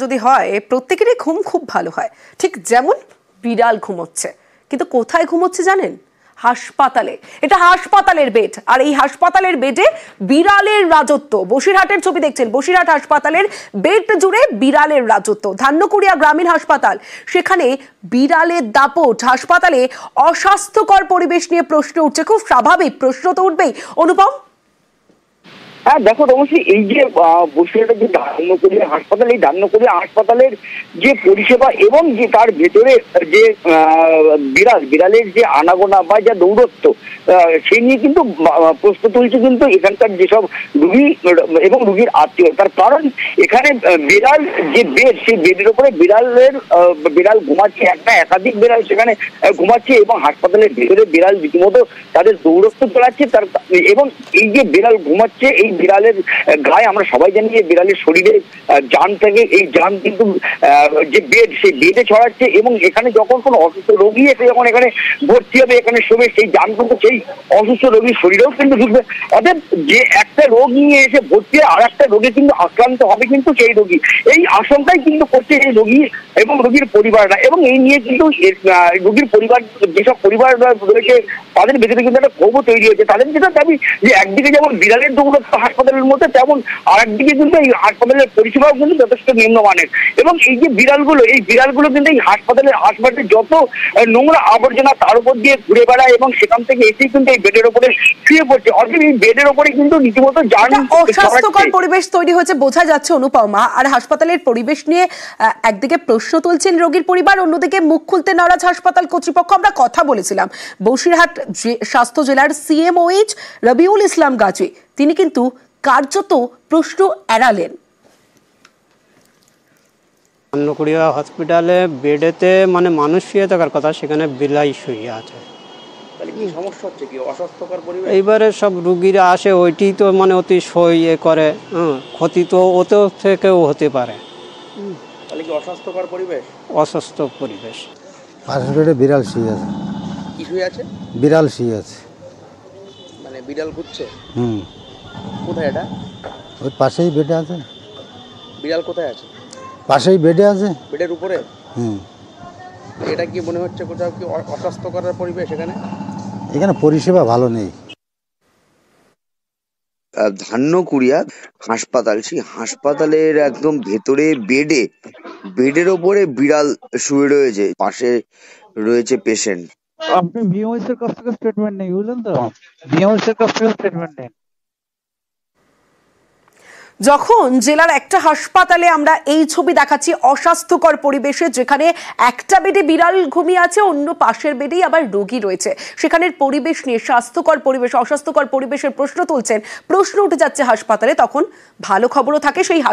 যদি হয় প্রত্যেকেরই ঘুম খুব ভালো হয়, ঠিক যেমন বিড়াল ঘুমোচ্ছে। কিন্তু কোথায় ঘুমোচ্ছে জানেন? হাসপাতালে। এটা হাসপাতালের বেড, আর এই হাসপাতালের বেডে বিড়ালের রাজত্ব। বসিরহাটের ছবি দেখছেন, বসিরহাট হাসপাতালের বেড জুড়ে বিড়ালের রাজত্ব। ধান্যকুড়িয়া গ্রামীণ হাসপাতাল, সেখানে বিড়ালের দাপট। হাসপাতালে অস্বাস্থ্যকর পরিবেশ নিয়ে প্রশ্ন উঠছে। খুব স্বাভাবিক, প্রশ্ন তো উঠবেই। অনুপম, হ্যাঁ দেখো অবশ্যই এই যে বসিরহাটের যে ধান্যকুড়িয়া হাসপাতাল, এই ধান্যকুড়িয়া হাসপাতালের যে পরিষেবা এবং যে তার ভেতরে যে বিড়ালের যে আনাগোনা বা যা দৌরত্ব, সে নিয়ে কিন্তু প্রশ্ন তুলছে কিন্তু এখানকার যেসব রুগী এবং রুগীর আত্মীয়। তার কারণ এখানে বিড়াল যে বেড, সেই বেডের উপরে বিড়াল ঘুমাচ্ছে, একাধিক বিড়াল সেখানে ঘুমাচ্ছে এবং হাসপাতালের ভেতরে বিড়াল রীতিমতো তাদের দৌরত্ব চালাচ্ছে। এবং এই যে বিড়াল ঘুমাচ্ছে, এই বিড়ালের গায়ে আমরা সবাই জানি যে বিড়ালের শরীরে জান থাকে, এই জান কিন্তু যে বেড, সেই বেডে ছড়াচ্ছে। এবং এখানে যখন কোনো অসুস্থ রোগী এসে যখন এখানে ভর্তি হবে, এখানে শোবে, সেই জান কিন্তু সেই অসুস্থ রোগীর শরীরেও কিন্তু ঢুকবে। অর্থাৎ যে একটা রোগ নিয়ে এসে ভর্তি হয়, আর একটা রোগে কিন্তু আক্রান্ত হবে কিন্তু সেই রোগী, এই আশঙ্কাই কিন্তু করছে এই রোগী এবং রোগীর পরিবাররা। এবং এই নিয়ে কিন্তু রোগীর পরিবার, যেসব পরিবার রয়েছে তাদের ভেতরে কিন্তু একটা ক্ষোভ তৈরি হয়েছে। তাদের যেটা দাবি যে একদিকে যেমন বিড়ালের দৌড়ত্ব হাসপাতালের মধ্যে, তেমন আর একদিকে কিন্তু এই হাসপাতালের পরিষেবাও কিন্তু যথেষ্ট নিম্নমানের। এবং এই যে বিড়ালগুলো কিন্তু এই হাসপাতালের আশপাশে যত নোংরা আবর্জনা তার উপর দিয়ে ঘুরে বেড়ায় এবং সেখান থেকে এসেই কিন্তু এই বেডের উপরে শুয়ে পড়ছে। অর্থাৎ এই বেডের উপরে কিন্তু রীতিমতো অস্বাস্থ্যকর পরিবেশ তৈরি হয়েছে, বোঝা যাচ্ছে অনুপমা। আর হাসপাতালের পরিবেশ নিয়ে একদিকে প্রশ্ন তুলছেন রোগীর পরিবার, অন্যদিকে মুখ খুলতে নারাজ হাসপাতাল কর্তৃপক্ষ। আমরা কথা বলেছিলাম বসিরহাট স্বাস্থ্য জেলার CMOH রবিউল ইসলাম গাজী, তিনি কিন্তু কার্যত প্রশ্ন এড়ালেন। ধান্যকুড়িয়া হসপিটালে বেডেতে মানে মানুষ শুয়ে থাকার কথা, সেখানে বিলাই শুয়ে আছে। সমস্যা হচ্ছে কি অস্বাস্থ্যকর পরিবেশ। এইবারে সব রুগীরা আসে, ওইটি তো মানে অতি সই করে, ক্ষতি তো ওতেও থেকেও হতে পারে। তাহলে কি অস্বাস্থ্যকর পরিবেশ? অস্বাস্থ্য পরিবেশ। পাশের বেডে বিড়াল শুয়ে আছে। কি শুয়ে আছে? বিড়াল শুয়ে আছে। মানে বিড়াল ঘুরছে? কোথায় এটা? ওই পাশেই বেডে আছে। বিড়াল কোথায় আছে? পাশেই বেডে আছে। বেডের উপরে? এটা কি মনে হচ্ছে কোথাও কি অস্বাস্থ্যকর পরিবেশ এখানে? এখানে পরিষেবা ভালো নেই। ধান্যকুড়িয়া হাসপাতাল, সেই হাসপাতালের একদম ভেতরে বেডের ওপরে বিড়াল শুয়ে রয়েছে, পাশে রয়েছে পেশেন্ট। আপনি VMS এর কাছ থেকে স্টেটমেন্ট নেই, বুঝলেন তো? VMS এর কাছ থেকে স্টেটমেন্ট নেই। যখন জেলার একটা হাসপাতালে আমরা এই ছবি দেখাচ্ছি অস্বাস্থ্যকর পরিবেশে, যেখানে একটা বেডে বিড়াল ঘুমিয়ে আছে, অন্য পাশের বেডেই আবার রোগী রয়েছে, সেখানের পরিবেশ নিয়ে স্বাস্থ্যকর পরিবেশ অস্বাস্থ্যকর পরিবেশের প্রশ্ন তুলছেন, প্রশ্ন উঠে যাচ্ছে হাসপাতালে, তখন ভালো খবরও থাকে সেই